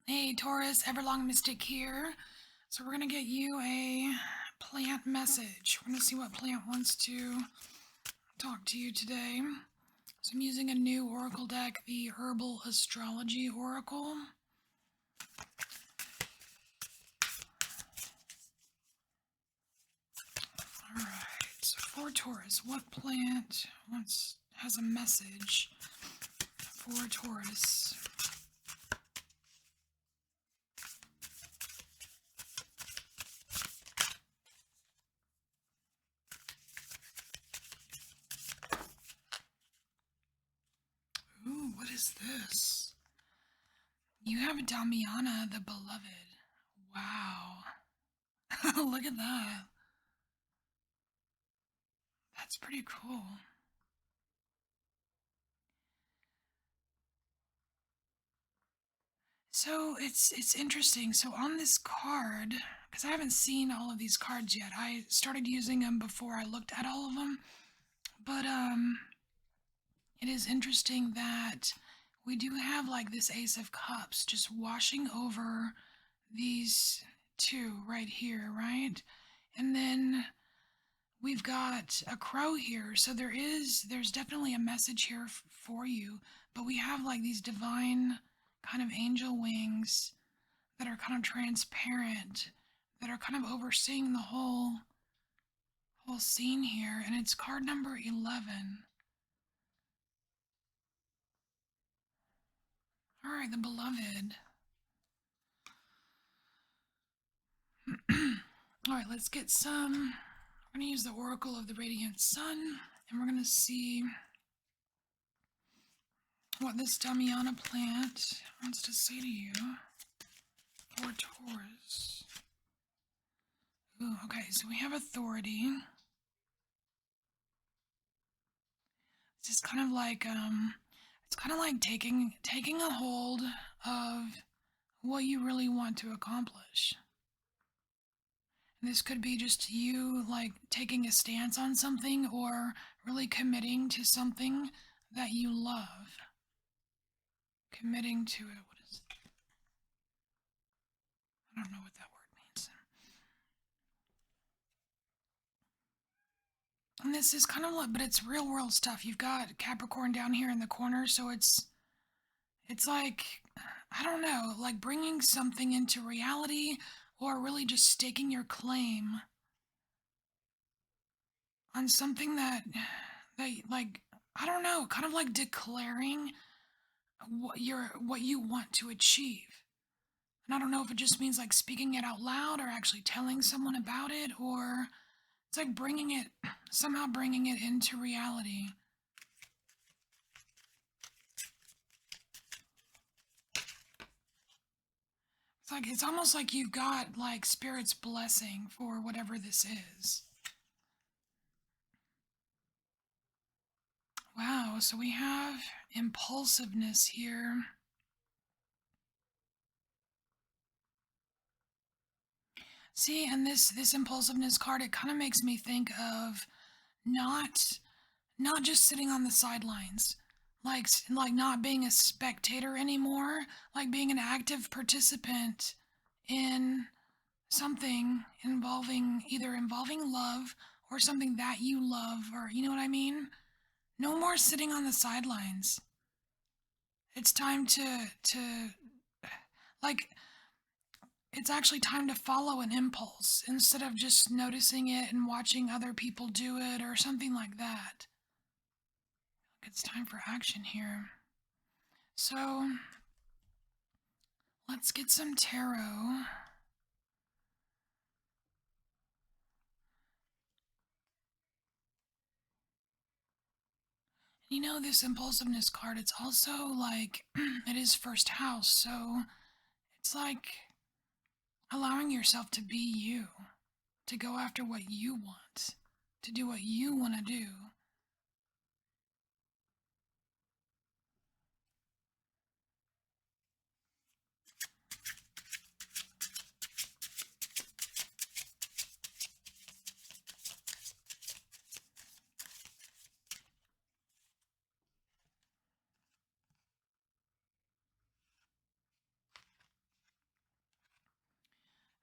Hey Taurus, EverlongMystic here. So we're going to get you a plant message. We're going to see what plant wants to talk to you today. So I'm using a new oracle deck, the Herbal Astrology Oracle. Alright, so for Taurus, what plant has a message for Taurus? Ooh, what is this? You have Damiana, the beloved. Wow. Look at that. That's pretty cool. So it's interesting. So on this card, because I haven't seen all of these cards yet. I started using them before I looked at all of them. But it is interesting that we do have like this Ace of Cups just washing over these two right here, right? And then we've got a crow here. So there's definitely a message here for you, but we have like these divine kind of angel wings that are kind of transparent, that are kind of overseeing the whole scene here, and it's card number 11. All right, the beloved. All right, let's get some. We're going to use the Oracle of the Radiant Sun, and we're going to see what this Damiana plant wants to say to you for Taurus. Ooh, okay, so we have authority. It's just kind of like it's kind of like taking a hold of what you really want to accomplish. And this could be just you like taking a stance on something or really committing to something that you love. Committing to it. What is it? I don't know what that word means. And this is kind of like, but it's real world stuff. You've got Capricorn down here in the corner, so it's like, I don't know, like bringing something into reality or really just staking your claim on something that like, I don't know, kind of like declaring what you want to achieve. And I don't know if it just means like speaking it out loud or actually telling someone about it, or it's like somehow bringing it into reality. It's almost like you've got like Spirit's blessing for whatever this is. Wow, so we have impulsiveness here. See, and this impulsiveness card, it kind of makes me think of not just sitting on the sidelines, like not being a spectator anymore, like being an active participant in something involving love or something that you love, or you know what I mean? No more sitting on the sidelines. It's time to like it's actually time to follow an impulse instead of just noticing it and watching other people do it or something like that. It's time for action here. So, let's get some tarot. You know, this impulsiveness card, it's also like, it is first house, so it's like allowing yourself to be you, to go after what you want, to do what you want to do.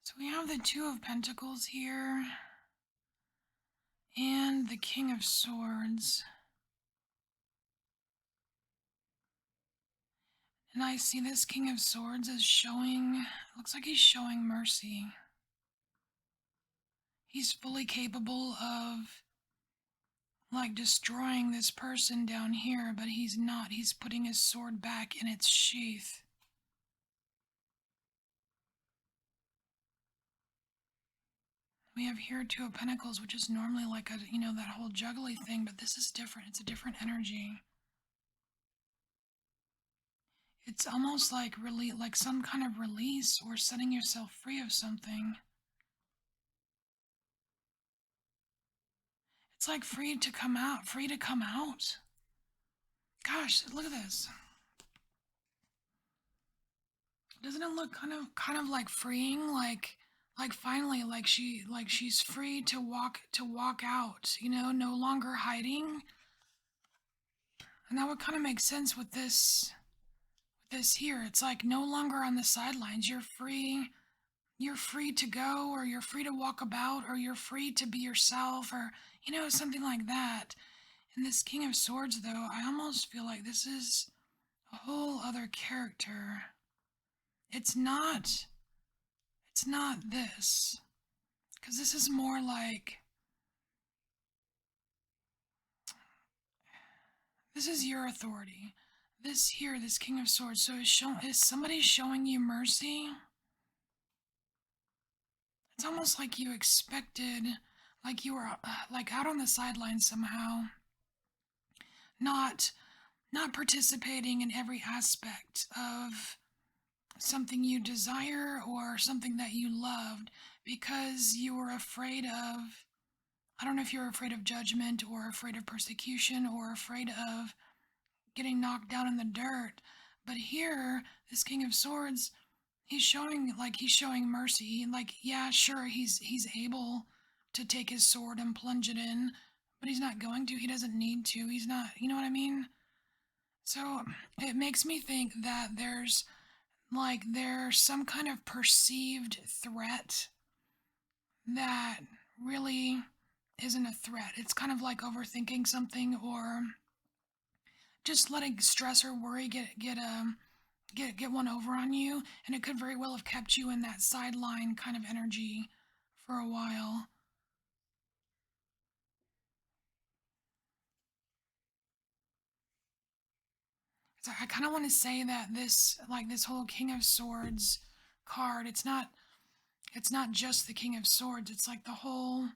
So we have the Two of Pentacles here and the King of Swords. And I see this King of Swords as showing, looks like he's showing mercy. He's fully capable of like destroying this person down here, but he's not. He's putting his sword back in its sheath. We have here Two of Pentacles, which is normally like a, that whole juggly thing, but this is different. It's a different energy. It's almost like like some kind of release or setting yourself free of something. It's like free to come out, free to come out. Gosh, look at this. Doesn't it look kind of like freeing, like finally like she's free to walk out, no longer hiding. And that would kind of make sense with this here. It's like no longer on the sidelines. You're free. You're free to go, or you're free to walk about, or you're free to be yourself, or something like that. And this King of Swords, though, I almost feel like this is a whole other character. It's not this, because this is more like, this is your authority. This here, this King of Swords, so is somebody showing you mercy? It's almost like you expected, like you were like out on the sidelines somehow, not participating in every aspect of something you desire or something that you loved, because you were afraid of, I don't know if you're afraid of judgment or afraid of persecution or afraid of getting knocked down in the dirt. But here, this King of Swords, he's showing mercy. Like, yeah, sure, he's able to take his sword and plunge it in, but he's not going to. He doesn't need to. He's not, you know what I mean? So it makes me think that there's some kind of perceived threat that really isn't a threat. It's kind of like overthinking something, or just letting stress or worry get one over on you, and it could very well have kept you in that sideline kind of energy for a while. So I kind of want to say that this whole King of Swords card, it's not just the King of Swords. It's like the whole,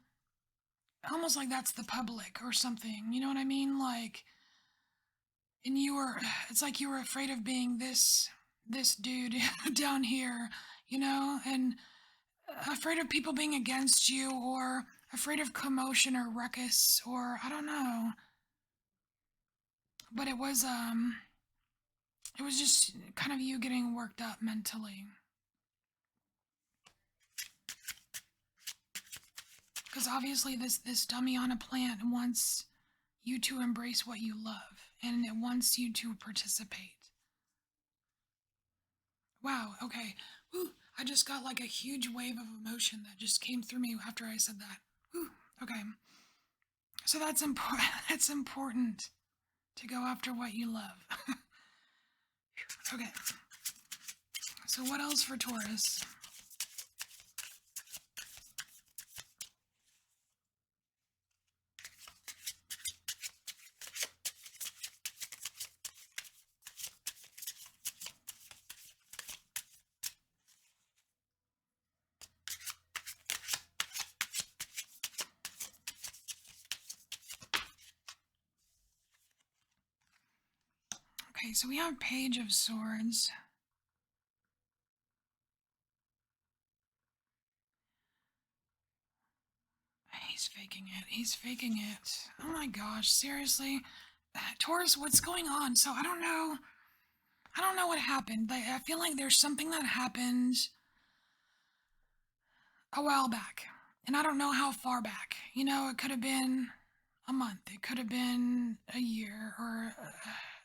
almost like that's the public or something. You know what I mean? Like, and it's like you were afraid of being this dude down here, and afraid of people being against you, or afraid of commotion or ruckus, or I don't know. But it was just kind of you getting worked up mentally. Because obviously this Damiana plant wants you to embrace what you love, and it wants you to participate. Wow, okay. Whew, I just got like a huge wave of emotion that just came through me after I said that. Whew, okay. So that's important. It's important to go after what you love. Okay. So what else for Taurus? Okay, so we have Page of Swords. He's faking it. He's faking it. Oh my gosh, seriously? Taurus, what's going on? So I don't know. I don't know what happened. I feel like there's something that happened a while back. And I don't know how far back. It could have been a month. It could have been a year or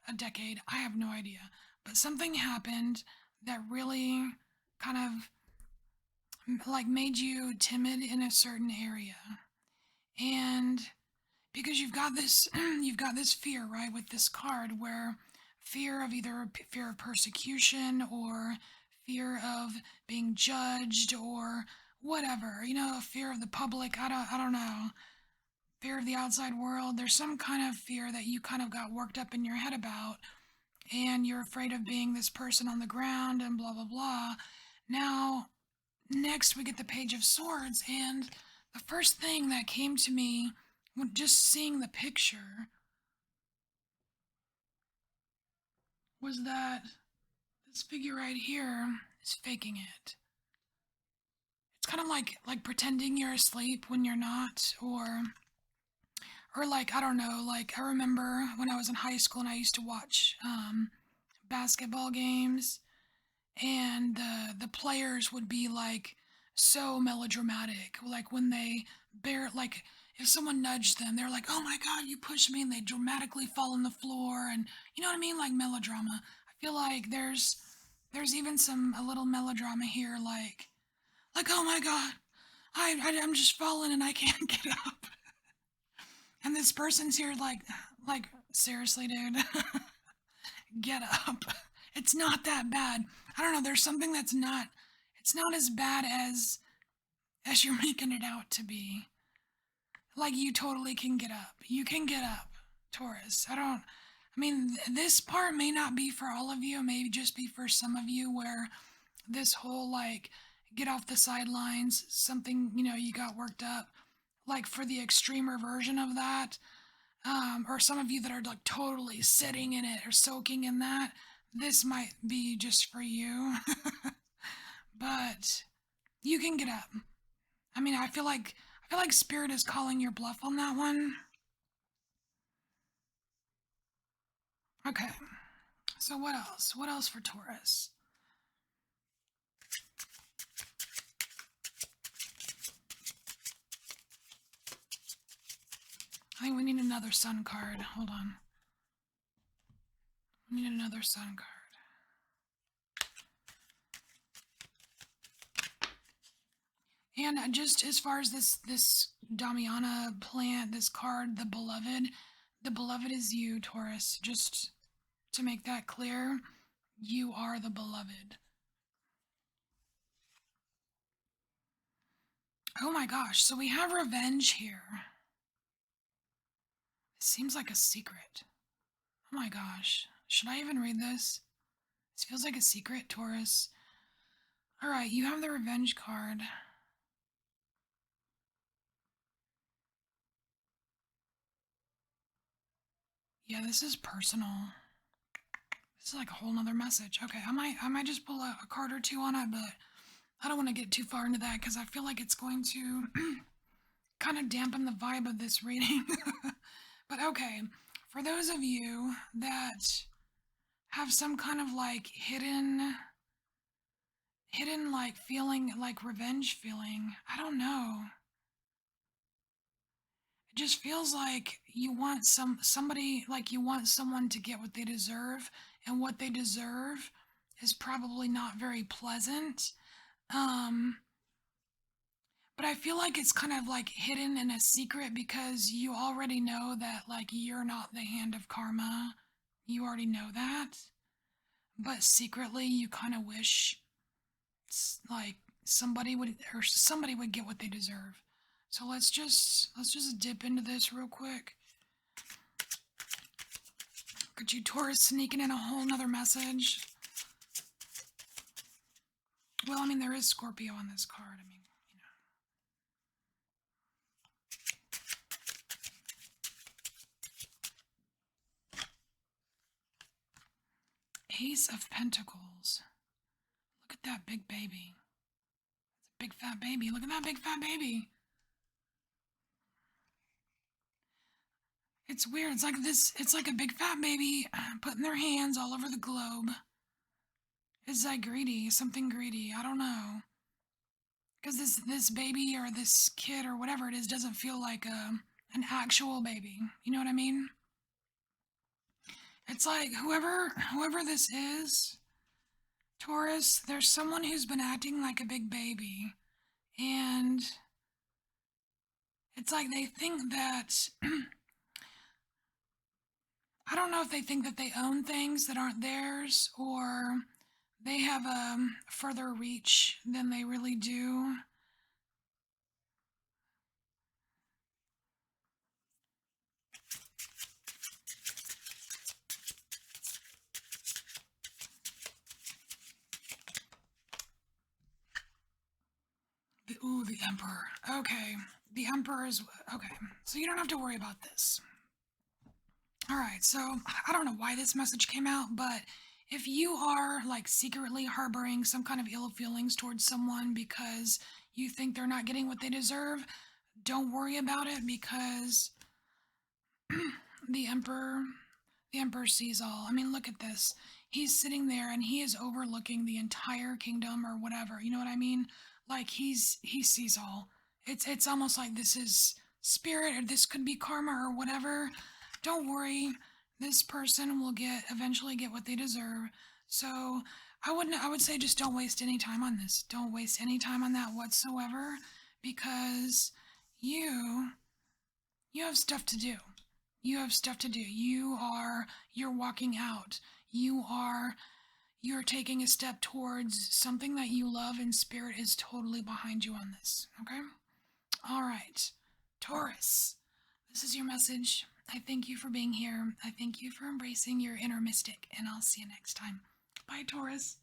a decade. I have no idea. But something happened that really kind of like made you timid in a certain area. And because you've got this you've got this fear, right, with this card, where fear of either fear of persecution or fear of being judged or whatever, fear of the public. I don't know, fear of the outside world. There's some kind of fear that you kind of got worked up in your head about, and you're afraid of being this person on the ground and blah blah blah. Now, next we get the Page of Swords, and the first thing that came to me when just seeing the picture was that this figure right here is faking it. It's kind of like pretending you're asleep when you're not, or like, I don't know, like I remember when I was in high school and I used to watch basketball games, and the players would be like so melodramatic, like when they bear like if someone nudged them, they're like, "Oh my God, you pushed me," and they dramatically fall on the floor, and you know what I mean, like melodrama. I feel like there's even some a little melodrama here, like oh my God, I'm just falling and I can't get up, and this person's here like seriously, dude, get up. It's not that bad. I don't know. There's something that's not. It's not as bad as you're making it out to be. Like you totally can get up. You can get up, Taurus. I don't. I mean, this part may not be for all of you. It may just be for some of you, where this whole like get off the sidelines, something you got worked up. Like for the extremer version of that, or some of you that are like totally sitting in it or soaking in that, this might be just for you. But you can get up. I mean, I feel like Spirit is calling your bluff on that one. Okay. So what else? What else for Taurus? I think we need another Sun card. Hold on. We need another Sun card. And just as far as this Damiana plant, this card, the beloved is you, Taurus. Just to make that clear, you are the beloved. Oh my gosh, so we have revenge here. It seems like a secret. Oh my gosh, should I even read this? This feels like a secret, Taurus. Alright, you have the revenge card. Yeah, this is personal. This is like a whole nother message. Okay, I might just pull a card or two on it, but I don't want to get too far into that because I feel like it's going to kind of dampen the vibe of this reading. But okay, for those of you that have some kind of like hidden like feeling, like revenge feeling, I don't know. It just feels like you want somebody, like you want someone to get what they deserve, and what they deserve is probably not very pleasant. Um, but I feel like it's kind of like hidden in a secret because you already know that like you're not the hand of karma. You already know that. But secretly you kind of wish like somebody would get what they deserve. So let's just dip into this real quick. Could you Taurus sneaking in a whole nother message? Well, I mean, there is Scorpio on this card. I mean, Ace of Pentacles. Look at that big baby. It's a big fat baby. Look at that big fat baby. It's weird. It's like this. It's like a big fat baby putting their hands all over the globe. It's like greedy, something greedy. I don't know. Because this baby or this kid or whatever it is doesn't feel like an actual baby. You know what I mean? It's like whoever this is, Taurus, there's someone who's been acting like a big baby. And it's like they think that I don't know if they think that they own things that aren't theirs, or they have a further reach than they really do. The Emperor. Okay. The Emperor is. Okay. So you don't have to worry about this. Alright, so I don't know why this message came out, but if you are like secretly harboring some kind of ill feelings towards someone because you think they're not getting what they deserve, don't worry about it because the Emperor the Emperor sees all. I mean, look at this. He's sitting there and he is overlooking the entire kingdom or whatever. You know what I mean? Like he sees all. It's almost like this is spirit or this could be karma or whatever. Don't worry. This person will eventually get what they deserve. So, I would say just don't waste any time on this. Don't waste any time on that whatsoever because you you have stuff to do. You have stuff to do. You're walking out. You're taking a step towards something that you love, and spirit is totally behind you on this. Okay? All right. Taurus, this is your message. I thank you for being here. I thank you for embracing your inner mystic, and I'll see you next time. Bye, Taurus.